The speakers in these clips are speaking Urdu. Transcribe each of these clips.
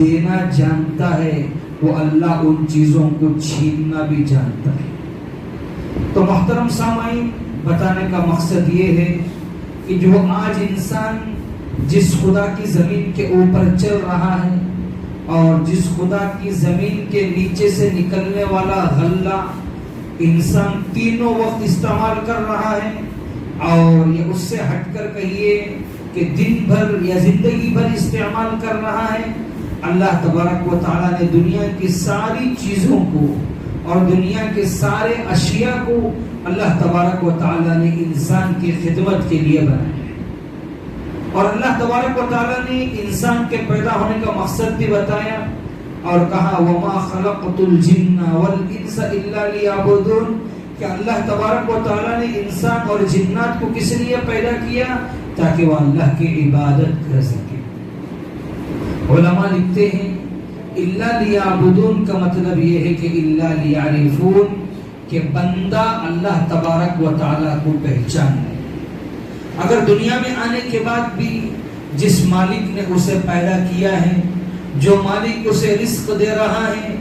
دینا جانتا ہے وہ اللہ ان چیزوں کو چھیننا بھی جانتا ہے۔ تو محترم سامعین، بتانے کا مقصد یہ ہے کہ جو آج انسان جس خدا کی زمین کے اوپر چل رہا ہے اور جس خدا کی زمین کے نیچے سے نکلنے والا غلہ انسان تینوں وقت استعمال کر رہا ہے، اور یہ اس سے ہٹ کر کہیے کہ دن بھر یا زندگی بھر استعمال کر رہا ہے، اللہ تبارک و تعالیٰ نے دنیا کی ساری چیزوں کو اور دنیا کے سارے اشیاء کو اللہ تبارک و تعالیٰ نے انسان کی خدمت کے لیے بنایا ہے، اور اللہ تبارک و تعالیٰ نے انسان کے پیدا ہونے کا مقصد بھی بتایا اور کہا وَمَا خَلَقْتُ الْجِنَّ وَالْإِنسَ إِلَّا لِيَعْبُدُونَ، کہ اللہ تبارک و تعالیٰ نے انسان اور جنات کو کس لیے پیدا کیا؟ تاکہ وہ اللہ کی عبادت کر سکے۔ علماء لکھتے ہیں اِلَّا لِيَعْبُدُونَ کا مطلب یہ ہے کہ اِلَّا لِيَعْرِفُونَ، کہ بندہ اللہ تبارک و تعالیٰ کو پہچان لے۔ اگر دنیا میں آنے کے بعد بھی جس مالک نے اسے پیدا کیا ہے، جو مالک اسے رزق دے رہا ہے،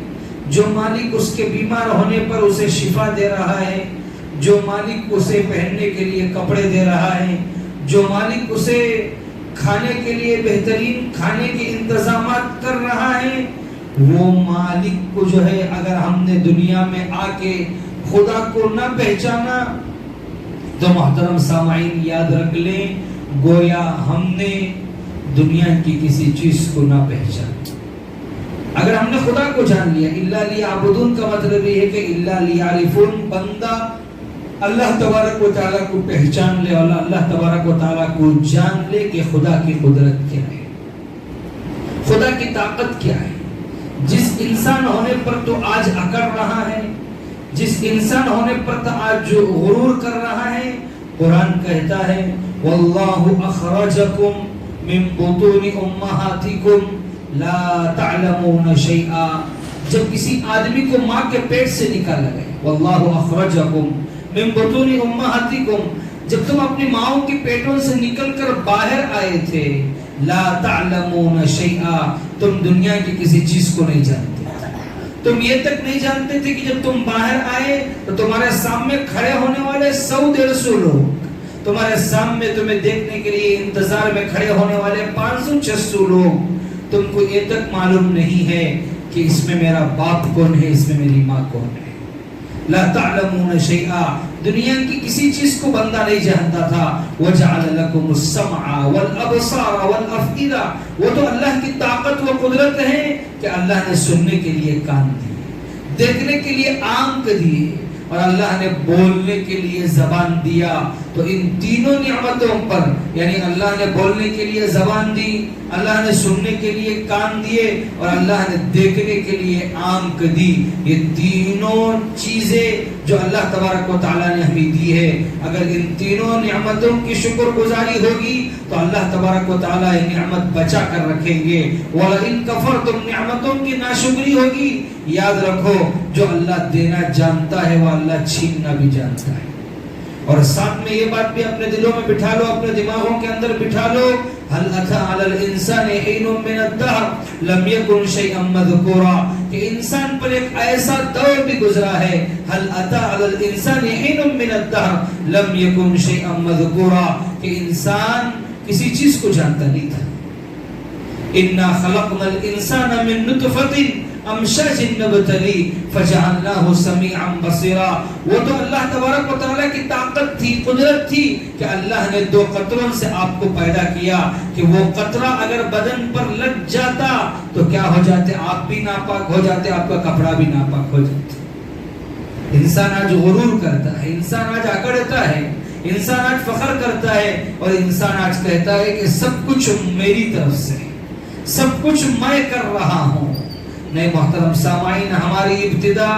جو مالک اس کے بیمار ہونے پر اسے شفا دے رہا ہے، جو مالک اسے پہننے کے لیے کپڑے دے رہا ہے، جو مالک اسے کھانے کے لیے بہترین کھانے کے انتظامات کر رہا ہے، وہ مالک کو جو ہے اگر ہم نے دنیا میں آ کے خدا کو نہ پہچانا تو محترم سامعین یاد رکھ لیں گویا ہم نے دنیا کی کسی چیز کو نہ پہچانا۔ اگر ہم نے خدا کو جان لیا، اِلَّا لِيَعْبُدُونَ کا مطلب یہ ہے کہ اِلَّا لِيَعْرِفُونَ، بندہ اللہ تبارک و تعالیٰ کو پہچان لے اور اللہ تبارک و تعالیٰ کو جان لے کہ خدا کی قدرت کیا ہے، خدا کی طاقت کیا ہے۔ جس انسان ہونے پر تو آج اکڑ رہا ہے، جس انسان ہونے پر تو آج جو غرور کر رہا ہے، قرآن کہتا ہے وَاللَّهُ أَخْرَجَكُم مِّن بُطُونِ أُمَّهَاتِكُمْ لَا تَعْلَمُونَ شَيْئًا، جب کسی آدمی کو ماں کے پیٹ سے نکالا گیا، وَاللَّهُ أَخْرَجَكُم مِّن بُطُونِ أُمَّهَاتِكُمْ، جب تم اپنی ماؤں کے پیٹوں سے نکل کر باہر آئے تھے، لا تعلمون شیئا، تم دنیا کی کسی چیز کو نہیں جانتے، تم یہ تک نہیں جانتے تھے کہ جب تم باہر آئے تو تمہارے سامنے کھڑے ہونے والے 100-150 لوگ، تمہارے سامنے تمہیں دیکھنے کے لیے انتظار میں کھڑے ہونے والے 500-600 لوگ، تم کو یہ تک معلوم نہیں ہے کہ اس میں میرا باپ کون ہے، اس میں میری ماں کون ہے۔ لا تعلمون شیئا، دنیا کی کسی چیز کو بندہ نہیں جانتا تھا۔ وَجَعَلَ لَكُمُ السَّمْعَ وَالْأَبْصَارَ وَالْأَفْئِدَةَ، وہ تو اللہ کی طاقت و قدرت ہے کہ اللہ نے سننے کے لیے کان دیے، دیکھنے کے لیے آنکھ دیے، اور اللہ نے بولنے کے لیے زبان دیا۔ تو ان تینوں نعمتوں پر، یعنی اللہ نے بولنے کے لیے زبان دی، اللہ نے سننے کے لیے کان دیے، اور اللہ نے دیکھنے کے لیے آنکھ دی، یہ تینوں چیزیں جو اللہ تبارک و تعالیٰ نے ہمیں دی ہے، اگر ان تینوں نعمتوں کی شکر گزاری ہوگی تو اللہ تبارک و تعالیٰ یہ نعمت بچا کر رکھیں گے۔ وَلَئِن كَفَرْتُمْ، نعمتوں کی ناشکری ہوگی، یاد رکھو جو اللہ دینا جانتا ہے وہ اللہ چھیننا بھی جانتا ہے۔ اور ساتھ میں یہ بات بھی اپنے دلوں میں بٹھا لو، اپنے دماغوں کے اندر بٹھا لو، هل أتى على الإنسان حين من الدهر لم يكن شيئا مذكورا، کہ انسان پر ایک ایسا دور بھی گزرا ہے، هل أتى على الإنسان حين من الدهر لم يكن شيئا مذكورا، کہ انسان کسی چیز کو جانتا نہیں تھا۔ إنا خلقنا الإنسان من نطفة امشاج نبتلی فجعلناه سمیعا بصیرا، وہ تو اللہ تبارک و تعالیٰ کی طاقت تھی، قدرت تھی کہ اللہ نے 2 قطروں سے آپ کو پیدا کیا، کہ وہ قطرہ اگر بدن پر لگ جاتا تو کیا ہو جاتے؟ آپ بھی ناپاک ہو جاتے، آپ کا کپڑا بھی ناپاک ہو جاتا۔ انسان آج غرور کرتا ہے، انسان آج اکڑتا ہے، انسان آج فخر کرتا ہے، اور انسان آج کہتا ہے کہ سب کچھ میری طرف سے، سب کچھ میں کر رہا ہوں۔ نہیں محترم سامعین، ہماری ابتدا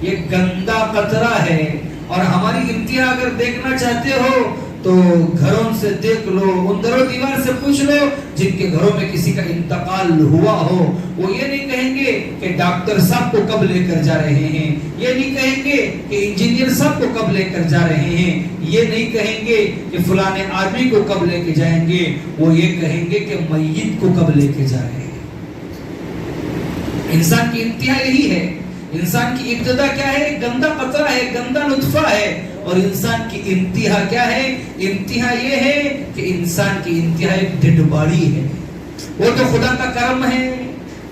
یہ گندا قطرہ ہے، اور ہماری انتہا اگر دیکھنا چاہتے ہو تو گھروں سے دیکھ لو، ان در و دیوار سے پوچھ لو جن کے گھروں میں کسی کا انتقال ہوا ہو، وہ یہ نہیں کہیں گے کہ ڈاکٹر صاحب کو کب لے کر جا رہے ہیں، یہ نہیں کہیں گے کہ انجینئر صاحب کو کب لے کر جا رہے ہیں، یہ نہیں کہیں گے کہ فلانے آدمی کو کب لے کے جائیں گے، وہ یہ کہیں گے کہ میت کو کب لے کے جا رہے ہیں۔ انسان کی انتہا یہی ہے. انسان کی ابتدا کیا ہے؟ گندا قطرہ ہے, گندا نطفہ ہے. اور انسان کی انتہا کیا ہے؟ انتہا یہ ہے کہ انسان کی انتہا ایک ڈیڈ باڈی ہے. وہ تو خدا کا کرم ہے,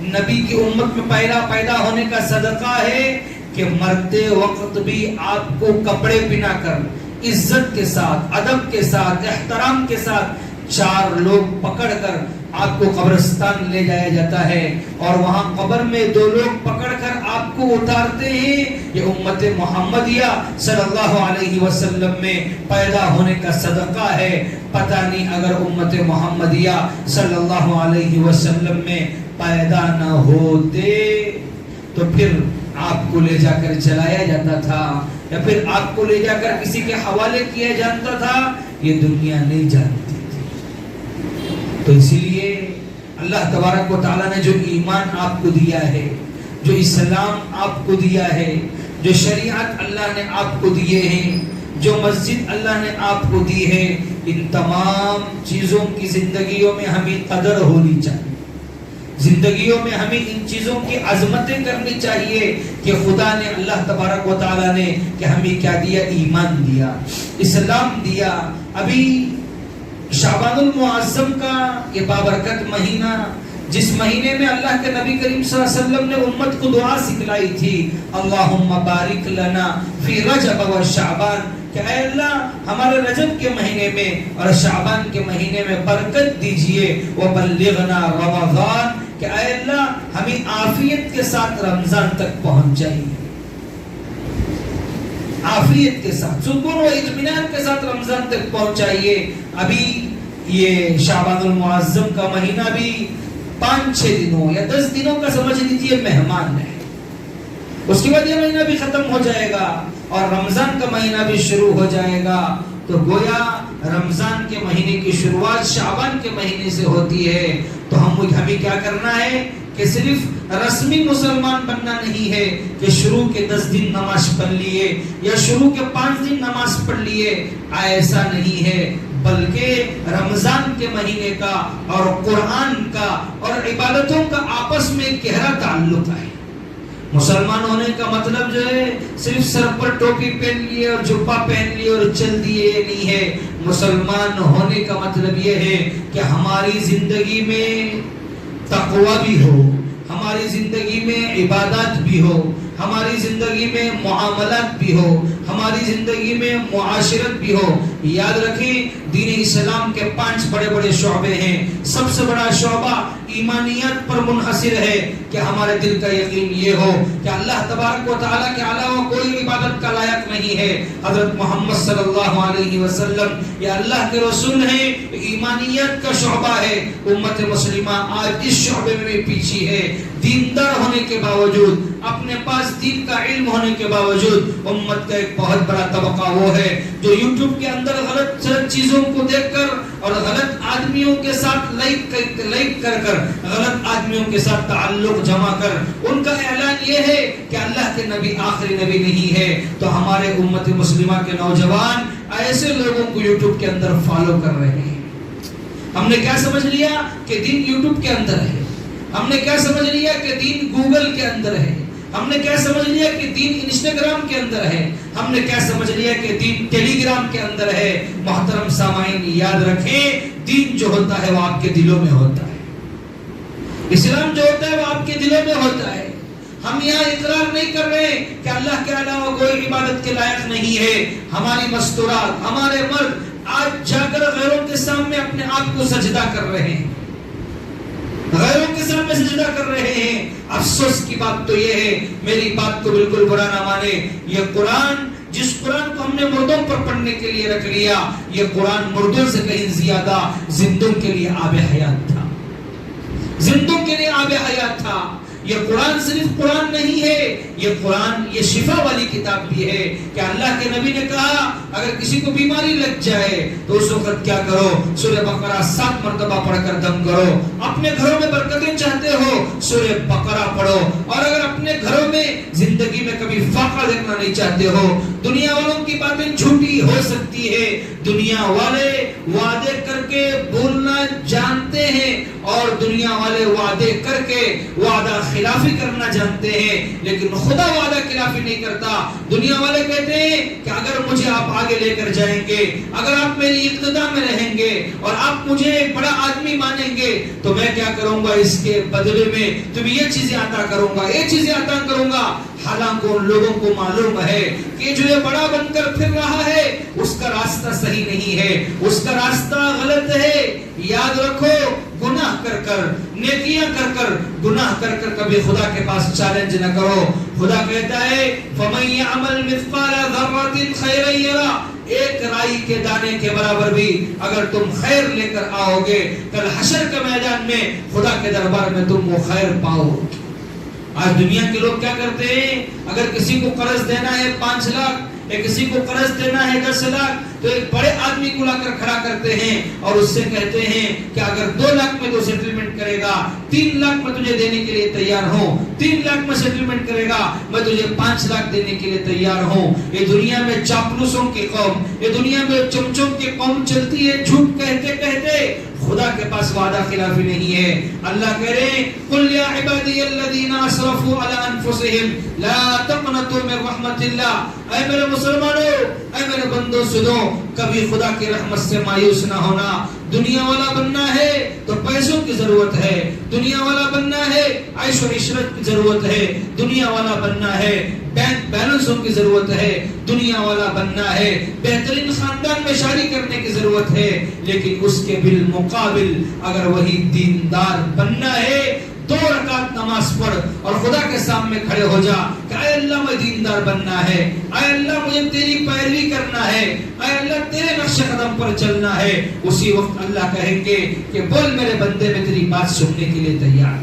نبی کی امت میں پیدا ہونے کا صدقہ ہے کہ مرتے وقت بھی آپ کو کپڑے پہنا کر عزت کے ساتھ, ادب کے ساتھ, احترام کے ساتھ 4 لوگ پکڑ کر آپ کو قبرستان لے جایا جاتا ہے, اور وہاں قبر میں 2 لوگ پکڑ کر آپ کو اتارتے ہیں. یہ امت محمدیہ صلی اللہ علیہ وسلم میں پیدا ہونے کا صدقہ ہے. پتہ نہیں اگر امت محمدیہ صلی اللہ علیہ وسلم میں پیدا نہ ہوتے تو پھر آپ کو لے جا کر جلایا جاتا تھا, یا پھر آپ کو لے جا کر کسی کے حوالے کیا جاتا تھا, یہ دنیا نہیں جانتی تھی. تو اسی لیے اللہ تبارک و تعالیٰ نے جو ایمان آپ کو دیا ہے, جو اسلام آپ کو دیا ہے, جو شریعت اللہ نے آپ کو دیے ہیں, جو مسجد اللہ نے آپ کو دی ہے, ان تمام چیزوں کی زندگیوں میں ہمیں قدر ہونی چاہیے. زندگیوں میں ہمیں ان چیزوں کی عظمتیں کرنی چاہیے کہ خدا نے, اللہ تبارک و تعالیٰ نے کہ ہمیں کیا دیا؟ ایمان دیا, اسلام دیا. ابھی شعبان المعظم کا یہ بابرکت مہینہ, جس مہینے میں اللہ کے نبی کریم صلی اللہ علیہ وسلم نے امت کو دعا سکھلائی تھی, اللہم بارک لنا فی رجب و شعبان, کہ اے اللہ ہمارے رجب کے مہینے میں اور شعبان کے مہینے میں برکت دیجئے, وبلغنا رمضان, کہ اے اللہ ہمیں عافیت کے ساتھ رمضان تک پہنچ جائیے, عافیت کے ساتھ, سکون و اطمینان کے ساتھ رمضان تک پہنچائیے. ابھی یہ شعبان المعظم کا مہینہ بھی 5-6 دنوں یا 10 دنوں کا سمجھ لیجیے مہمان ہے. اس کے بعد یہ مہینہ بھی ختم ہو جائے گا اور رمضان کا مہینہ بھی شروع ہو جائے گا. تو گویا رمضان کے مہینے کی شروعات شعبان کے مہینے سے ہوتی ہے. تو ہمیں کیا کرنا ہے کہ صرف رسمی مسلمان بننا نہیں ہے کہ شروع کے 10 دن نماز پڑھ لیے یا شروع کے 5 دن نماز پڑھ لیے, ایسا نہیں ہے, بلکہ رمضان کے مہینے کا اور قرآن کا اور عبادتوں کا آپس میں ایک گہرا تعلق ہے. مسلمان ہونے کا مطلب جو ہے صرف سر پر ٹوپی پہن لیے اور جبہ پہن لیے اور چل دیے, یہ نہیں ہے. مسلمان ہونے کا مطلب یہ ہے کہ ہماری زندگی میں تقوی بھی ہو, ہماری زندگی میں عبادات بھی ہو, ہماری زندگی میں معاملات بھی ہو, ہماری زندگی میں معاشرت بھی ہو. یاد رکھیں دین اسلام کے 5 بڑے بڑے شعبے ہیں. سب سے بڑا شعبہ ایمانیات پر منحصر ہے کہ ہمارے دل کا یقین یہ ہو کہ اللہ تبارک و تعالیٰ کے علاوہ کوئی عبادت کا لائق نہیں ہے. حضرت محمد صلی اللہ علیہ وسلم یہ اللہ کے رسول ہیں, ایمانیات کا شعبہ ہے. امت مسلمہ آج اس شعبے میں بھی پیچھے ہے. دیندار ہونے کے باوجود, اپنے پاس دین کا علم ہونے کے باوجود, امت کا ایک بہت بڑا طبقہ وہ ہے جو یوٹیوب کے اندر غلط چیزوں کو دیکھ کر اور غلط آدمیوں کے ساتھ لائک کر غلط آدمیوں کے ساتھ تعلق جمع کر ان کا اعلان یہ ہے کہ اللہ کے نبی آخری نبی نہیں ہے. تو ہمارے امت مسلمہ کے نوجوان ایسے لوگوں کو یوٹیوب کے اندر فالو کر رہے ہیں. ہم نے کیا سمجھ لیا کہ دین یوٹیوب کے اندر ہے, ہم نے کیا سمجھ لیا کہ دین گوگل کے اندر ہے, ہم نے کیا سمجھ لیا کہ دین انسٹاگرام کے اندر ہے, ہم نے کیا سمجھ لیا کہ دین ٹیلی گرام کے اندر ہے. محترم سامعین یاد رکھیں, دین جو ہوتا ہے وہ آپ کے دلوں میں ہوتا ہے. اسلام جو ہوتا ہے وہ آپ کے دلوں میں ہوتا ہے. ہم یہاں اقرار نہیں کر رہے کہ اللہ کے علاوہ کوئی عبادت کے لائق نہیں ہے. ہماری مستورات, ہمارے مرد آج جا کر غیروں کے سامنے اپنے آپ کو سجدہ کر رہے ہیں, غیروں کے سامنے سجدہ کر رہے ہیں. افسوس کی بات تو یہ ہے, میری بات کو بالکل برا نہ مانے, یہ قرآن جس قرآن کو ہم نے مردوں پر پڑھنے کے لیے رکھ لیا, یہ قرآن مردوں سے کہیں زیادہ زندوں کے لیے آب حیات تھا, زندوں کے لیے آب حیات تھا. یہ قرآن صرف قرآن نہیں ہے, یہ قرآن یہ شفا والی کتاب بھی ہے کہ اللہ کے نبی نے کہا اگر کسی کو بیماری لگ جائے تو اس وقت کیا کرو, سورہ بقرہ 7 مرتبہ پڑھ کر دم کرو. اپنے گھروں میں برکتیں چاہتے ہو, سورہ بقرہ پڑھو. اور اگر اپنے گھروں میں زندگی میں کبھی فاقہ دیکھنا نہیں چاہتے ہو, دنیا والوں کی باتیں جھوٹی ہو سکتی ہے, دنیا والے وعدے کر کے بولنا جانتے ہیں اور دنیا والے وعدے کر کے وعدہ خلافی کرنا جانتے ہیں، لیکن خدا وعدہ خلافی نہیں کرتا۔ دنیا والے کہتے ہیں کہ اگر مجھے آپ آگے لے کر جائیں گے، اگر آپ میری اقتدا میں رہیں گے اور آپ مجھے ایک بڑا آدمی مانیں گے تو میں کیا کروں گا، اس کے بدلے میں تمہیں یہ چیزیں عطا کروں گا، یہ چیزیں عطا کروں گا۔ حالانکہ ان لوگوں کو معلوم ہے کہ جو یہ بڑا بن کر پھر رہا ہے اس کا راستہ صحیح نہیں ہے، اس کا راستہ غلط ہے۔ یاد رکھو، گناہ کر کر، نیکیاں کر کر، گناہ کر کر کبھی خدا کے پاس چیلنج نہ کرو۔ خدا کہتا ہے فَمَن يَعْمَلْ مِثْقَالَ ذَرَّةٍ خَيْرًا يَرَهُ، ایک رائی کے دانے کے برابر بھی اگر تم خیر لے کر آؤ گے، کل حشر کے میدان میں خدا کے دربار میں تم وہ خیر پاؤ۔ آج دنیا کے لوگ کیا کرتے ہیں، اگر کسی کو قرض دینا ہے 5 لاکھ یا کسی کو قرض دینا ہے 10 لاکھ تو ایک بڑے آدمی کو لا کر کھڑا کرتے ہیں اور اس سے کہتے ہیں کہ اگر 2 لاکھ میں تو سیٹلمنٹ کرے گا، 3 لاکھ میں تجھے دینے کے لیے تیار ہوں، 3 لاکھ میں سیٹلمنٹ کرے گا، میں تجھے 5 لاکھ دینے کے لیے تیار ہوں۔ یہ دنیا میں چاپلوسوں کی قوم، یہ دنیا میں چمچوں کی قوم چلتی ہے، جھوٹ کہتے کہتے۔ خدا کے پاس وعدہ خلافی نہیں ہے۔ اللہ کہہ رہے ہیں قل یا عبادی الذین اسرفوا علی انفسهم لا تقنطوا من رحمت اللہ، اے میرے مسلمانوں، اے میرے بندوں سنو، کبھی خدا کی رحمت سے مایوس نہ ہونا۔ دنیا والا بننا ہے تو پیسوں کی ضرورت ہے، دنیا والا بننا ہے عیش و عشرت کی ضرورت ہے، دنیا والا بننا ہے بینک بیلنسوں کی ضرورت ہے، دنیا والا بننا ہے بہترین خاندان میں شادی کرنے کی ضرورت ہے، لیکن اس کے بالمقابل اگر وہی دیندار بننا ہے 2 رکعت نماز پڑھ اور خدا کے سامنے کھڑے ہو جا کہ اے اللہ میں دیندار بننا ہے، اے اللہ مجھے تیری پیروی کرنا ہے، اے اللہ تیرے نقش قدم پر چلنا ہے، اسی وقت اللہ کہیں گے کہ بول میرے بندے، میں تیری بات سننے کے لیے تیار۔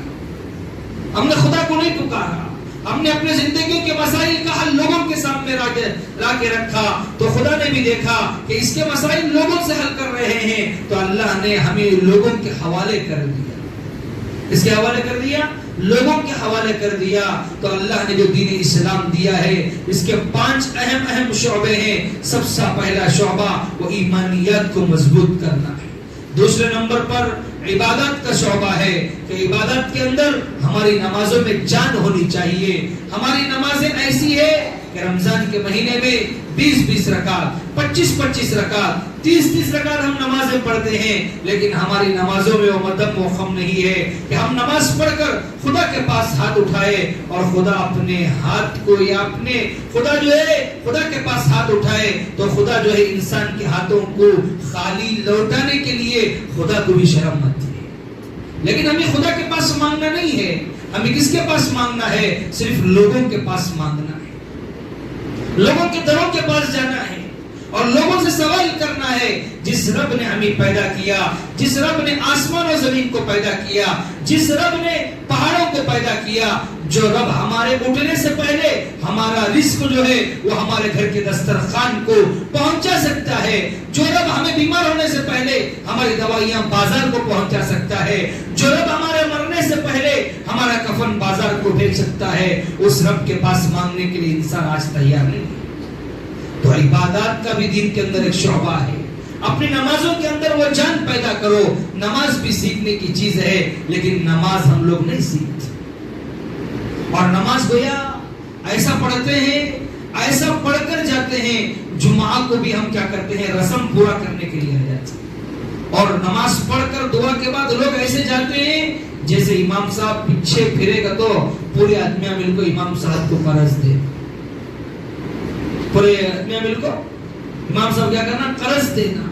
ہم نے خدا کو نہیں پکارا، ہم نے اپنے زندگی کے مسائل کا حل لوگوں کے سامنے لا کے رکھا تو خدا نے بھی دیکھا کہ اس کے مسائل لوگوں سے حل کر رہے ہیں تو اللہ نے ہمیں لوگوں کے حوالے کر دیا۔ اس کے حوالے کر دیا، لوگوں کے حوالے کر دیا۔ تو اللہ نے جو دین اسلام دیا ہے اس کے 5 اہم شعبے ہیں۔ سب سے پہلا شعبہ وہ ایمانیات کو مضبوط کرنا ہے۔ دوسرے نمبر پر عبادت کا شعبہ ہے کہ عبادت کے اندر ہماری نمازوں میں جان ہونی چاہیے۔ ہماری نمازیں ایسی ہے کہ رمضان کے مہینے میں 20 رکعت، 25 رکعت، 30 رکعت ہم نمازیں پڑھتے ہیں، لیکن ہماری نمازوں میں وہ مدم و خم نہیں ہے کہ ہم نماز پڑھ کر خدا کے پاس ہاتھ اٹھائے اور خدا اپنے ہاتھ کو یا اپنے خدا جو ہے خدا کے پاس ہاتھ اٹھائے تو خدا جو ہے انسان کے ہاتھوں کو خالی لوٹانے کے لیے خدا کو بھی شرم آتی ہے۔ لیکن ہمیں خدا کے پاس مانگنا نہیں ہے، ہمیں کس کے پاس مانگنا ہے؟ صرف لوگوں کے پاس مانگنا ہے، لوگوں کے دروں کے پاس جانا ہے اور لوگوں سے سوال کرنا ہے۔ جس رب نے ہمیں پیدا کیا، جس رب نے آسمان و زمین کو پیدا کیا، جس رب نے پہاڑوں کو پیدا کیا، جو رب ہمارے اٹھنے سے پہلے ہمارا رزق جو ہے وہ ہمارے گھر کے دسترخوان کو پہنچا سکتا ہے، جو رب ہمیں بیمار ہونے سے پہلے ہماری دوائیاں بازار کو پہنچا سکتا ہے، جو رب ہمارے مرنے سے پہلے ہمارا کفن بازار کو بھیج سکتا ہے، اس رب کے پاس مانگنے کے لیے انسان آج تیار نہیں۔ تو عبادات کا بھی دین کے اندر ایک شعبہ ہے۔ اپنی نمازوں کے اندر وہ جان پیدا کرو۔ نماز بھی سیکھنے کی چیز ہے، لیکن نماز ہم لوگ نہیں سیکھتے، اور نماز گویا ایسا پڑھتے ہیں، ایسا پڑھ کر جاتے ہیں، جمعہ کو بھی ہم کیا کرتے ہیں، رسم پورا کرنے کے لیے آ جاتے ہیں، اور نماز پڑھ کر دعا کے بعد لوگ ایسے جاتے ہیں جیسے امام صاحب پیچھے پھرے گا تو پورے آدمیاں مل کو امام صاحب کو قرض دے، پورے آدمیاں مل کو امام صاحب کیا کرنا، قرض دینا۔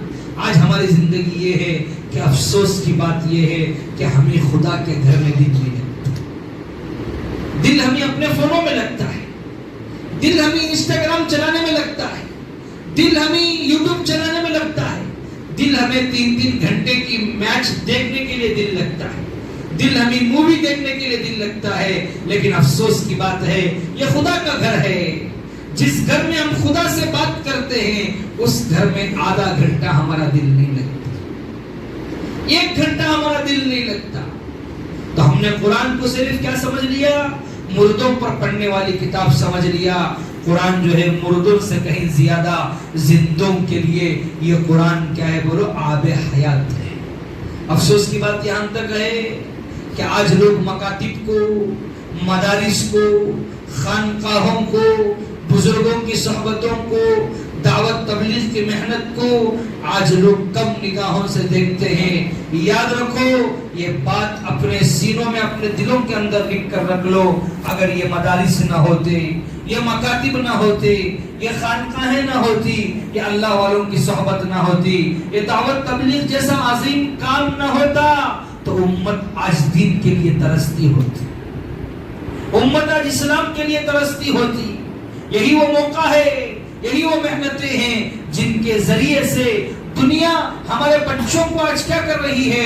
آج ہماری زندگی یہ ہے کہ افسوس کی بات یہ ہے کہ ہمیں خدا کے گھر میں دل نہیں لگتا، دل ہمیں اپنے فونوں میں لگتا ہے، دل ہمیں انسٹاگرام چلانے میں لگتا ہے، دل ہمیں یوٹیوب چلانے میں لگتا ہے، دل ہمیں 3 گھنٹے کی میچ دیکھنے کے لیے دل لگتا ہے، دل ہمیں مووی دیکھنے کے لیے دل لگتا ہے، لیکن افسوس کی بات ہے یہ خدا کا گھر ہے۔ جس گھر میں ہم خدا سے بات کرتے ہیں اس گھر میں آدھا گھنٹہ ہمارا دل نہیں لگتا، 1 گھنٹہ ہمارا دل نہیں لگتا۔ تو ہم نے قرآن کو صرف کیا سمجھ لیا، مردوں پر پڑھنے والی کتاب سمجھ لیا۔ قرآن جو ہے مردوں سے کہیں زیادہ زندوں کے لیے یہ قرآن کیا ہے، بولو آب حیات ہے۔ افسوس کی بات یہاں تک ہے کہ آج لوگ مکاتب کو، مدارس کو، خانقاہوں کو، بزرگوں کی صحبتوں کو، دعوت تبلیغ کی محنت کو آج لوگ کم نگاہوں سے دیکھتے ہیں۔ یاد رکھو، یہ بات اپنے سینوں میں، اپنے دلوں کے اندر لکھ کر رکھ لو، اگر یہ مدارس نہ ہوتے، یہ مکاتب نہ ہوتے، یہ خانقاہیں نہ ہوتی، یہ اللہ والوں کی صحبت نہ ہوتی، یہ دعوت تبلیغ جیسا عظیم کام نہ ہوتا، تو امت آج دین کے لیے ترستی ہوتی، امت آج اسلام کے لیے ترستی ہوتی۔ یہی وہ موقع ہے، یہی وہ محنتیں ہیں جن کے ذریعے سے دنیا ہمارے بچوں کو آج کیا کر رہی ہے؟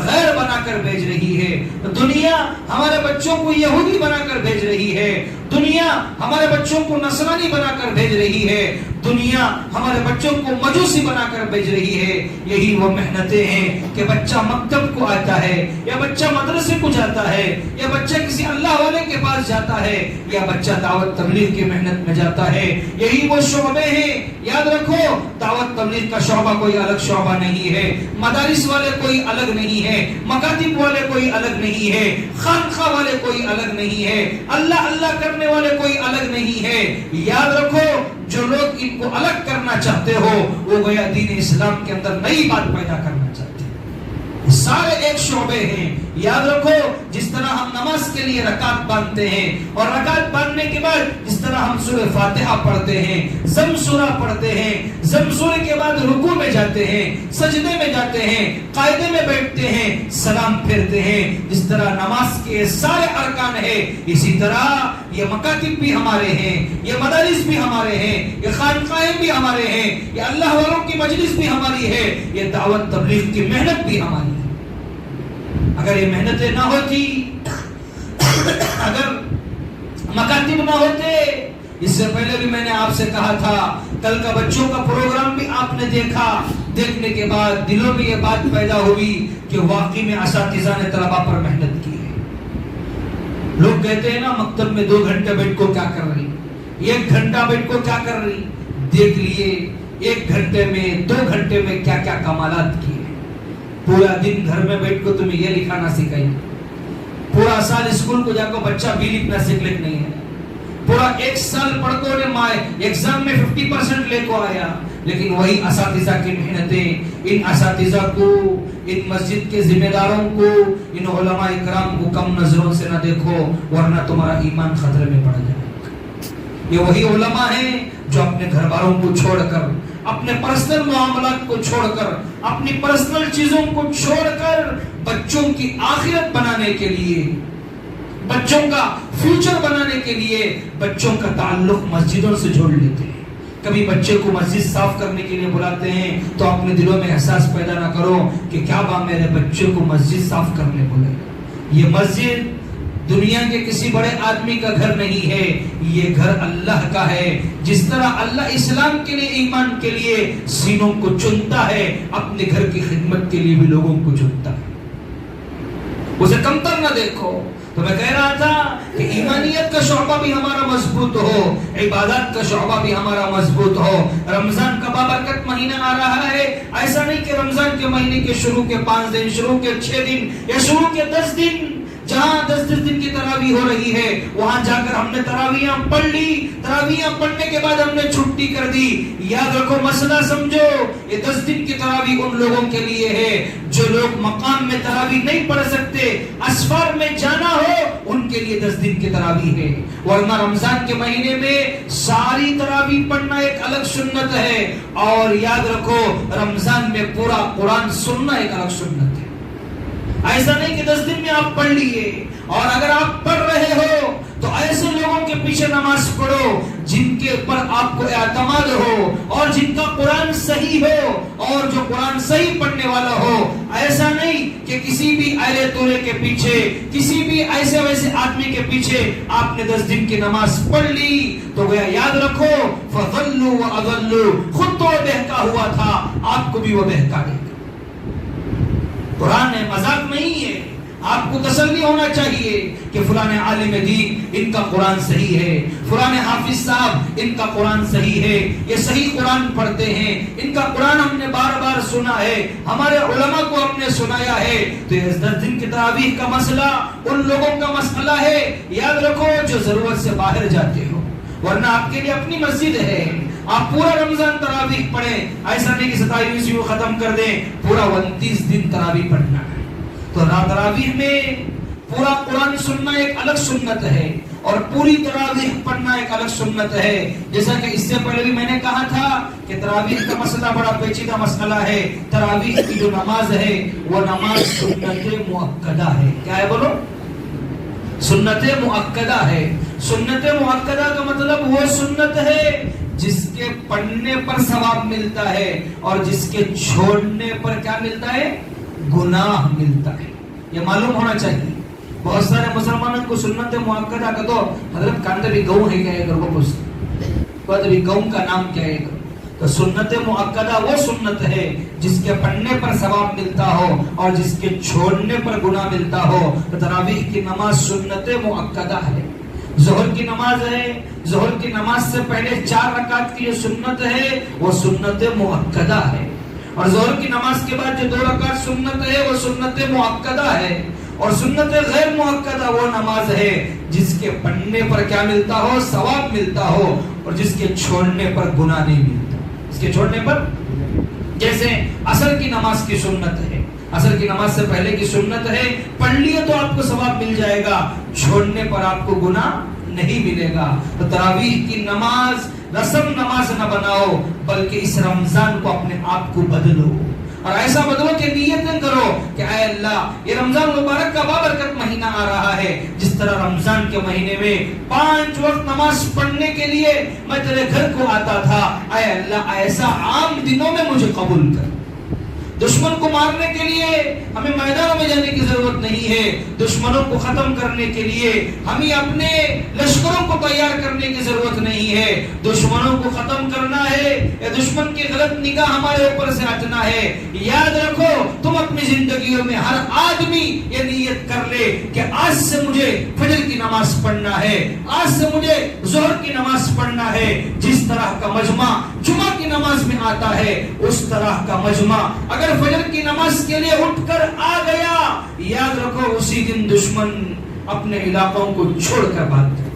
غیر بنا کر بھیج رہی ہے۔ دنیا ہمارے بچوں کو یہودی بنا کر بھیج رہی ہے، دنیا ہمارے بچوں کو نصرانی بنا کر بھیج رہی ہے، دنیا ہمارے بچوں کو مجوسی بنا کر بھیج رہی ہے۔ یہی وہ محنتیں ہیں کہ بچہ مکتب کو آتا ہے، یا بچہ مدرسے کو جاتا ہے، یا بچہ کسی اللہ والے کے پاس جاتا ہے، یا بچہ دعوت تبلیغ کی محنت میں جاتا ہے۔ یہی وہ شعبے ہیں، یاد رکھو، دعوت تبلیغ کا شعبہ کوئی الگ شعبہ نہیں ہے، مدارس والے کوئی الگ نہیں ہے، مکاتب والے کوئی الگ نہیں ہے، خانقاہ والے کوئی الگ نہیں ہے، اللہ اللہ کرنے والے کوئی الگ نہیں ہے۔ یاد رکھو، جو لوگ ان کو الگ کرنا چاہتے ہو وہ گویا دین اسلام کے اندر نئی بات پیدا کرنا چاہتے ہیں۔ سارے ایک شعبے ہیں۔ یاد رکھو، جس طرح ہم نماز کے لیے رکعت باندھتے ہیں، اور رکعت باندھنے کے بعد جس طرح ہم سورہ فاتحہ پڑھتے ہیں، ضم سورہ پڑھتے ہیں، ضم سورہ کے بعد رکوع میں جاتے ہیں، سجدے میں جاتے ہیں، قاعدے میں بیٹھتے ہیں، سلام پھیرتے ہیں، جس طرح نماز کے سارے ارکان ہیں، اسی طرح یہ مکاتب بھی ہمارے ہیں، یہ مدارس بھی ہمارے ہیں، یہ خانقاہیں بھی ہمارے ہیں، یہ اللہ والوں کی مجلس بھی ہماری ہے، یہ دعوت تبلیغ کی محنت بھی ہماری ہے۔ اگر یہ محنتیں نہ ہوتی، اگر مکاتب نہ ہوتے، اس سے پہلے بھی میں نے آپ سے کہا تھا، کل کا بچوں کا پروگرام بھی آپ نے دیکھا، دیکھنے کے بعد دلوں میں یہ بات پیدا ہوئی کہ واقعی میں اساتذہ نے طلباء پر محنت کی ہے۔ لوگ کہتے ہیں نا، مکتب میں 2 گھنٹے بیٹھ کو کیا کر رہی، 1 گھنٹہ بیٹھ کو کیا کر رہی، دیکھ لیے 1 گھنٹے میں 2 گھنٹے میں کیا کیا کمالات کیے۔ پورا دن گھر میں بیٹھ کو تمہیں یہ لکھانا سکھائی، پورا سال اسکول کو جا کو بچہ بھی لکھنا سیکھ لیک نہیں ہے، پورا 1 سال پڑھ کو ایگزام میں 50% لے کو آیا، لیکن وہی اساتذہ کی محنتیں، ان اساتذہ کو، ان مسجد کے ذمہ داروں کو، ان علماء اکرام کو کم نظروں سے نہ دیکھو، ورنہ تمہارا ایمان خطرے میں پڑ جائے۔ یہ وہی علماء ہیں جو اپنے گھر والوں کو چھوڑ کر، اپنے پرسنل معاملات کو چھوڑ کر، اپنی پرسنل چیزوں کو چھوڑ کر بچوں کی آخرت بنانے کے لیے، بچوں کا فیوچر بنانے کے لیے بچوں کا تعلق مسجدوں سے جوڑ لیتے ہیں۔ کبھی بچے کو مسجد صاف کرنے کے لیے بلاتے ہیں تو اپنے دلوں میں احساس پیدا نہ کرو کہ کیا با میرے بچے کو مسجد صاف کرنے بولے۔ یہ مسجد دنیا کے کسی بڑے آدمی کا گھر نہیں ہے، یہ گھر اللہ کا ہے۔ جس طرح اللہ اسلام کے لیے، ایمان کے لیے سینوں کو چنتا ہے، اپنے گھر کی خدمت کے لیے بھی لوگوں کو چنتا ہے۔ اسے کمتر نہ دیکھو۔ تو میں کہہ رہا تھا کہ ایمانیت کا شعبہ بھی ہمارا مضبوط ہو، عبادات کا شعبہ بھی ہمارا مضبوط ہو۔ رمضان کا بابرکت مہینہ آ رہا ہے، ایسا نہیں کہ رمضان کے مہینے کے شروع کے 5 دن، شروع کے 6 دن یا شروع کے 10 دن، جہاں 10 دن کی تراویح ہو رہی ہے وہاں جا کر ہم نے تراویحاں پڑھ لی، تراویحاں پڑھنے کے بعد ہم نے چھٹی کر دی۔ یاد رکھو، مسئلہ سمجھو، یہ 10 دن کی تراویح ان لوگوں کے لیے ہے جو لوگ مقام میں تراویح نہیں پڑھ سکتے، اسفار میں جانا ہو، ان کے لیے 10 دن کی تراویح ہے۔ ورنہ رمضان کے مہینے میں ساری تراویح پڑھنا ایک الگ سنت ہے، اور یاد رکھو رمضان میں پورا قرآن سننا ایک الگ سنت ہے۔ ایسا نہیں کہ 10 دن میں آپ پڑھ لیے، اور اگر آپ پڑھ رہے ہو تو ایسے لوگوں کے پیچھے نماز پڑھو جن کے اوپر آپ کو اعتماد ہو، اور جن کا قرآن صحیح ہو، اور جو قرآن صحیح پڑھنے والا ہو۔ ایسا نہیں کہ کسی بھی اہل تورے کے پیچھے، کسی بھی ایسے ویسے آدمی کے پیچھے آپ نے 10 دن کی نماز پڑھ لی تو گویا یاد رکھو فضلوا واضلوا، خود تو بہکا ہوا تھا، آپ کو بھی وہ بہکا دے گا۔ قرآن ہے، مذاق نہیں ہے۔ آپ کو تسلی ہونا چاہیے کہ فلاں عالم دین ان کا قرآن صحیح ہے، فلاں حافظ صاحب ان کا قرآن صحیح ہے، یہ صحیح قرآن پڑھتے ہیں، ان کا قرآن ہم نے بار بار سنا ہے، ہمارے علماء کو ہم نے سنایا ہے۔ تو یہ 10 دن کی تراویح کا مسئلہ ان لوگوں کا مسئلہ ہے، یاد رکھو، جو ضرورت سے باہر جاتے ہو، ورنہ آپ کے لیے اپنی مسجد ہے، آپ پورا رمضان تراویح پڑھیں، ایسا نہیں کہ 27ویں کو ختم کر دیں، پورا 29 دن تراویح پڑھنا ہے۔ تو تراویح میں پورا قرآن سننا ایک الگ سنت ہے، اور پوری تراویح پڑھنا ایک الگ سنت ہے۔ جیسا کہ اس سے پہلے بھی میں نے کہا تھا کہ تراویح کا مسئلہ بڑا پیچیدہ مسئلہ ہے۔ تراویح کی جو نماز ہے وہ نماز سنت مؤکدہ ہے۔ کیا ہے بولو؟ سنت مؤکدہ ہے۔ سنت مؤکدہ کا مطلب وہ سنت ہے جس کے پڑھنے پر ثواب ملتا ہے اور جس کے چھوڑنے پر کیا ملتا ہے؟ گناہ ملتا ہے۔ یہ معلوم ہونا چاہیے۔ بہت سارے مسلمانوں کو سنت مؤکدہ کا تو حضرت کاندبی گاؤں ہے، کیا ہے کاندبی گاؤں کا نام کیا ہے؟ تو سنت مؤکدہ وہ سنت ہے جس کے پڑھنے پر ثواب ملتا ہو اور جس کے چھوڑنے پر گناہ ملتا ہو۔ تراویح کی نماز سنت مؤکدہ ہے۔ ظہر کی نماز ہے، ظہر کی نماز سے پہلے 4 رکعت کی جو سنت ہے وہ سنت مؤکدہ ہے، اور ظہر کی نماز کے بعد جو 2 رکعت سنت ہے وہ سنت مؤکدہ ہے، اور سنت غیر مؤکدہ وہ نماز ہے جس کے پڑھنے پر کیا ملتا ہو؟ ثواب ملتا ہو، اور جس کے چھوڑنے پر گناہ نہیں ملتا۔ اس کے چھوڑنے پر، جیسے عصر کی نماز کی سنت ہے، عصر کی نماز سے پہلے کی سنت ہے، پڑھ لیے تو آپ کو ثواب مل جائے گا، چھوڑنے پر آپ کو گناہ نہیں ملے گا۔ تو تراویح کی نماز رسم نماز نہ بناؤ، بلکہ اس رمضان کو اپنے آپ کو بدلو، اور ایسا بدلو کہ نیتیں کرو کہ اے اللہ، یہ رمضان مبارک کا بابرکت مہینہ آ رہا ہے، جس طرح رمضان کے مہینے میں 5 وقت نماز پڑھنے کے لیے میں تیرے گھر کو آتا تھا، اے اللہ ایسا عام دنوں میں مجھے قبول کر۔ دشمن کو مارنے کے لیے ہمیں میدانوں میں جانے کی ضرورت نہیں ہے، دشمنوں کو ختم کرنے کے لیے ہمیں اپنے لشکروں کو تیار کرنے کی ضرورت نہیں ہے۔ دشمنوں کو ختم کرنا ہے یا دشمن کی غلط نگاہ ہمارے اوپر سے ہٹنا ہے۔ یاد رکھو، تم اپنی زندگیوں میں ہر آدمی یہ نیت کر لے کہ آج سے مجھے فجر کی نماز پڑھنا ہے، آج سے مجھے ظہر کی نماز پڑھنا ہے۔ جس طرح کا مجمع جمعہ کی نماز میں آتا ہے، اس طرح کا مجمع اگر فجر کی نماز کے لیے اٹھ کر آ گیا، یاد رکھو اسی دن دشمن اپنے علاقوں کو چھوڑ کر بھاگ جائے۔